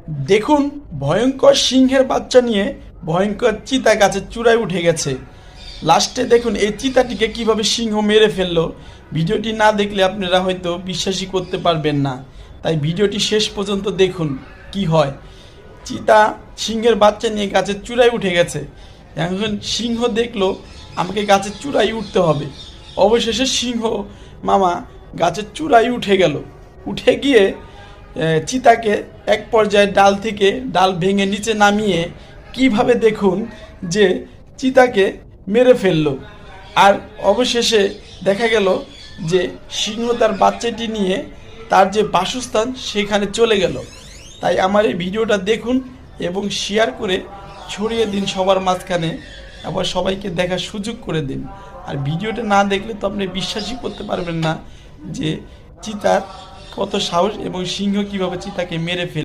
দেখুন, ভয়ঙ্কর সিংহের বাচ্চা নিয়ে ভয়ঙ্কর চিতা গাছের চূড়ায় উঠে গেছে। লাস্টে দেখুন এই চিতাটিকে কিভাবে সিংহ মেরে ফেললো। ভিডিওটি না দেখলে আপনারা হয়তো বিশ্বাসই করতে পারবেন না, তাই ভিডিওটি শেষ পর্যন্ত দেখুন কি হয়। চিতা সিংহের বাচ্চা নিয়ে গাছের চূড়ায় উঠে গেছে। এখন সিংহ দেখলো আমাকে গাছের চূড়ায় উঠতে হবে। অবশেষে সিংহ মামা গাছের চূড়ায় উঠে গেল। উঠে গিয়ে চিতাকে এক পর্যায়ে ডাল থেকে ডাল ভেঙে নিচে নামিয়ে কিভাবে দেখুন যে চিতাকে মেরে ফেললো। আর অবশেষে দেখা গেল যে সিংহ তার বাচ্চাটি নিয়ে তার যে বাসস্থান সেখানে চলে গেল। তাই আমার এই ভিডিওটা দেখুন এবং শেয়ার করে ছড়িয়ে দিন সবার মাঝখানে, আবার সবাইকে দেখার সুযোগ করে দিন। আর ভিডিওটা না দেখলে তো আপনি বিশ্বাসই করতে পারবেন না যে চিতার কত সাহস এবং সিংহ কীভাবে চিতাকে মেরে ফেলে।